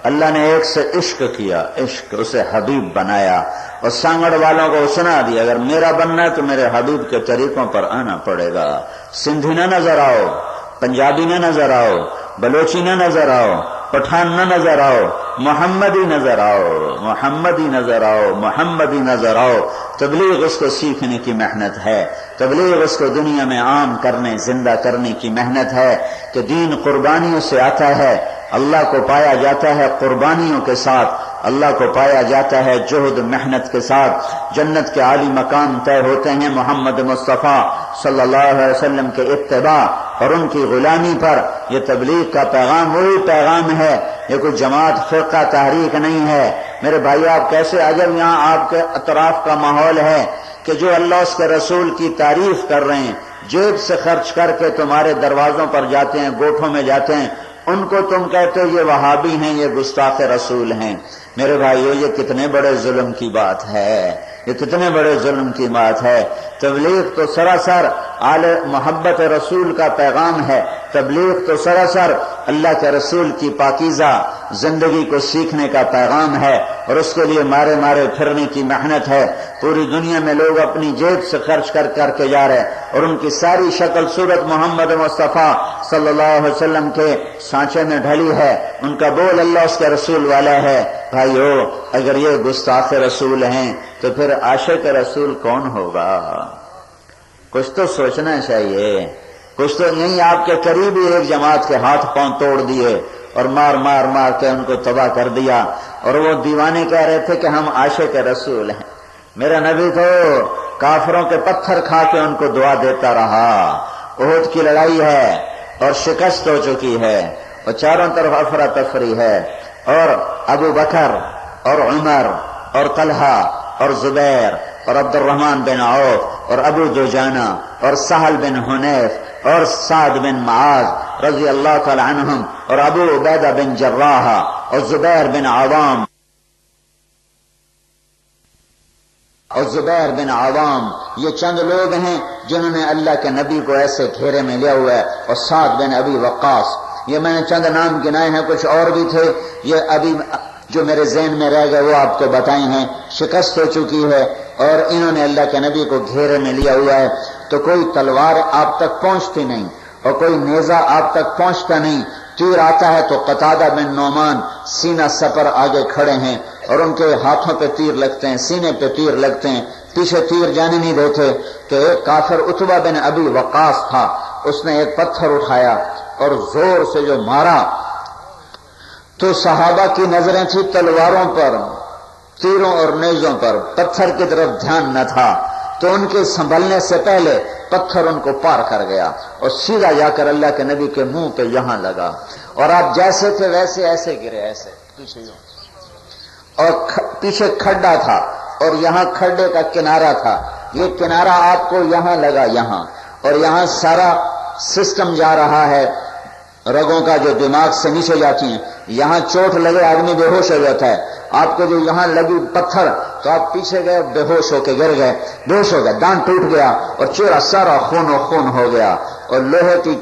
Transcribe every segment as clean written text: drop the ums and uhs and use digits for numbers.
اللہ نے ایک سے عشق کیا، عشق اسے حبیب بنایا اور سانگڑ والوں کو سنا دیا اگر میرا بننا ہے تو میرے حبیب کے طریقوں پر آنا پڑے گا۔ سندھی نہ نظر آؤ، پنجابی نہ نظر آؤ، بلوچی نہ نظر آؤ، پٹھان نہ نظر آؤ، محمدی نظر آؤ، محمدی نظر آؤ، محمدی نظر آؤ۔ تبلیغ اس کو سیکھنے کی محنت ہے، تبلیغ اس کو دنیا میں عام کرنے زندہ کرنے کی محنت ہے کہ دین قربانیوں سے آتا ہے، اللہ کو پایا جاتا ہے قربانیوں کے ساتھ، اللہ کو پایا جاتا ہے جہد محنت کے ساتھ۔ جنت کے عالی مقام طے ہوتے ہیں محمد مصطفیٰ صلی اللہ علیہ وسلم کے اتباع اور ان کی غلامی پر۔ یہ تبلیغ کا پیغام وہی پیغام ہے، یہ کوئی جماعت فرقہ تحریک نہیں ہے۔ میرے بھائی آپ کیسے عجب یہاں آپ کے اطراف کا ماحول ہے کہ جو اللہ اس کے رسول کی تعریف کر رہے ہیں، جیب سے خرچ کر کے تمہارے دروازوں پر جاتے ہیں، گوٹھوں میں جاتے ہیں، ان کو تم کہتے ہو یہ وہابی ہیں، یہ گستاخ رسول ہیں۔ میرے بھائیو یہ کتنے بڑے ظلم کی بات ہے، یہ کتنے بڑے ظلم کی بات ہے۔ تبلیغ تو سراسر آل محبت رسول کا پیغام ہے، تبلیغ تو سراسر اللہ کے رسول کی پاکیزہ زندگی کو سیکھنے کا پیغام ہے اور اس کے لیے مارے مارے پھرنے کی محنت ہے۔ پوری دنیا میں لوگ اپنی جیب سے خرچ کر کے جا رہے ہیں اور ان کی ساری شکل صورت محمد مصطفیٰ صلی اللہ علیہ وسلم کے سانچے میں ڈھلی ہے، ان کا بول اللہ اس کے رسول والا ہے۔ بھائیو اگر یہ گستاخ رسول ہیں تو پھر عاشق رسول کون ہوگا؟ کچھ تو سوچنا چاہیے، کچھ تو نہیں۔ آپ کے قریب ہی ایک جماعت کے ہاتھ پاؤں توڑ دیے اور مار مار مار کے ان کو تباہ کر دیا اور وہ دیوانے کہہ رہے تھے کہ ہم عاشق رسول ہیں۔ میرا نبی تو کافروں کے پتھر کھا کے ان کو دعا دیتا رہا۔ احد کی لڑائی ہے اور شکست ہو چکی ہے اور چاروں طرف افراتفری ہے، اور ابو بکر اور عمر اور طلحہ اور زبیر اور عبد الرحمن بن عوف اور ابو دجانہ اور سہل بن حنیف اور سعد بن معاذ رضی اللہ تعالی عنہم اور ابو عبیدہ بن جراح اور زبیر بن عوام یہ چند لوگ ہیں جنہوں نے اللہ کے نبی کو ایسے گھیرے میں لیا ہوا ہے، اور سعد بن ابی وقاص۔ یہ میں نے چند نام گنائے ہیں، کچھ اور بھی تھے، یہ ابھی جو میرے ذہن میں رہ گئے وہ آپ کو بتائے ہیں۔ شکست ہو چکی ہے اور انہوں نے اللہ کے نبی کو گھیرے میں لیا ہوا ہے، تو کوئی تلوار آپ تک پہنچتی نہیں اور کوئی نیزہ آپ تک پہنچتا نہیں۔ تیر آتا ہے تو قتادہ بن نعمان سینہ سپر آگے کھڑے ہیں اور ان کے ہاتھوں پہ تیر لگتے ہیں، سینے پہ تیر لگتے ہیں، پیچھے تیر جانے نہیں دیتے۔ تو ایک کافر عتبہ بن ابی وقاص تھا، اس نے ایک پتھر اٹھایا اور زور سے جو مارا تو صحابہ کی نظریں تھی تلواروں پر، تیروں اور نیزوں پر، پتھر کی طرف دھیان نہ تھا، تو ان کے سنبھلنے سے پہلے پتھر ان کو پار کر گیا اور سیدھا جا کر اللہ کے نبی کے منہ پہ یہاں لگا، اور آپ جیسے تھے ویسے ایسے گرے، ایسے پیچھے، اور پیچھے کھڈا تھا اور یہاں کھڈے کا کنارہ تھا، یہ کنارہ آپ کو یہاں لگا، یہاں، اور یہاں سارا سسٹم جا رہا ہے رگوں کا جو دماغ سے نیچے جاتی ہیں، یہاں چوٹ لگے آدمی بے ہوش ہو جاتا ہے، آپ کو جو یہاں لگی پتھر تو آپ پیچھے گئے، بے ہوش ہو کے گر گئے، بے ہوش ہو گئے، دان ٹوٹ گیا اور چہرہ سارا خون و خون ہو گیا، اور لوہے کی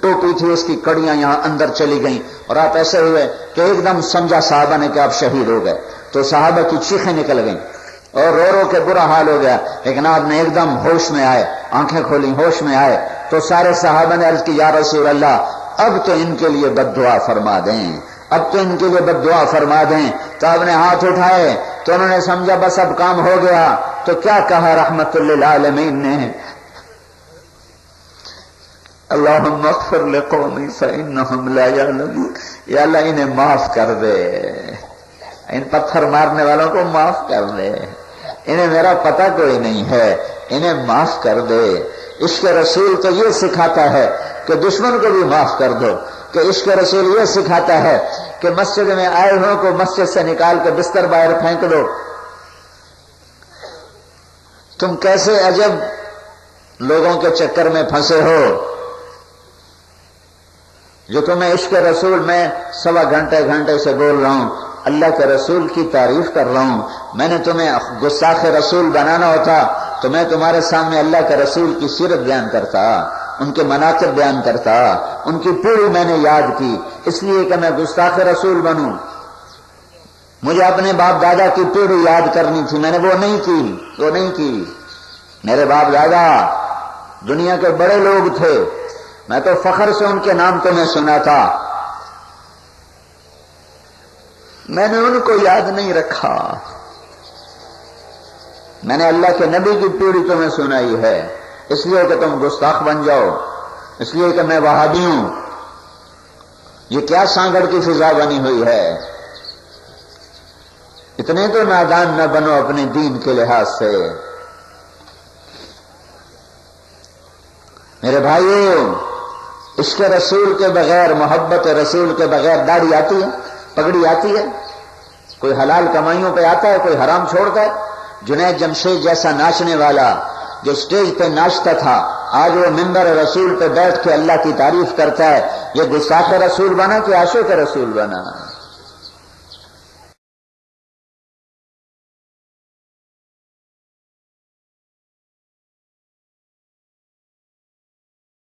ٹوپی تھی اس کی کڑیاں یہاں اندر چلی گئیں، اور آپ ایسے ہوئے کہ ایک دم سمجھا صحابہ نے کہ آپ شہید ہو گئے، تو صحابہ کی چیخیں نکل گئیں اور رو رو کے برا حال ہو گیا، لیکن آپ نے ایک دم ہوش میں آئے، آنکھیں کھولی، ہوش میں آئے، تو سارے صحابہ نے عرض کی یا رسول اللہ اب تو ان کے لیے بد دعا فرما دیں، اب تو ان کے لیے بد دعا فرما دیں۔ تو آپ نے ہاتھ اٹھائے تو انہوں نے سمجھا بس اب کام ہو گیا، تو کیا کہا رحمت للعالمین نے، اللہم اغفر لقومی فإنہم لا یعلمون، یا اللہ انہیں معاف کر دے، ان پتھر مارنے والوں کو معاف کر دے، انہیں میرا پتہ کوئی نہیں ہے، انہیں معاف کر دے۔ عشق رسول تو یہ سکھاتا ہے کہ دشمن کو بھی معاف کر دو، کہ عشق رسول یہ سکھاتا ہے کہ مسجد میں آئے ہوں کو مسجد سے نکال کے بستر باہر پھینک دو۔ تم کیسے عجب لوگوں کے چکر میں پھنسے ہو جو تمہیں عشق رسول میں سوا گھنٹے سے بول رہا ہوں، اللہ کے رسول کی تعریف کر رہا ہوں۔ میں نے تمہیں گستاخ رسول بنانا ہوتا تو میں تمہارے سامنے اللہ کے رسول کی سیرت بیان کرتا، ان کے مناقب بیان کرتا، ان کی پوری میں نے یاد کی، اس لیے کہ میں گستاخ رسول بنوں مجھے اپنے باپ دادا کی پیڑھی یاد کرنی تھی، میں نے وہ نہیں کی۔ میرے باپ دادا دنیا کے بڑے لوگ تھے، میں تو فخر سے ان کے نام تمہیں سنا تھا، میں نے ان کو یاد نہیں رکھا۔ میں نے اللہ کے نبی کی پیڑھی تمہیں سنائی ہے اس لیے کہ تم گستاخ بن جاؤ، اس لیے کہ میں وہابی ہوں۔ یہ کیا سانگڑ کی فضا بنی ہوئی ہے؟ اتنے تو نادان نہ بنو اپنے دین کے لحاظ سے۔ میرے بھائیو، عشق رسول کے بغیر، محبت رسول کے بغیر داڑھی آتی ہے، پگڑی آتی ہے؟ کوئی حلال کمائیوں پہ آتا ہے، کوئی حرام چھوڑتا ہے؟ جنید جمشید جیسا ناچنے والا جو اسٹیج پہ ناچتا تھا، آج وہ منبر رسول پہ بیٹھ کے اللہ کی تعریف کرتا ہے، یہ گستاخ رسول بنا کہ عاشق رسول بنا؟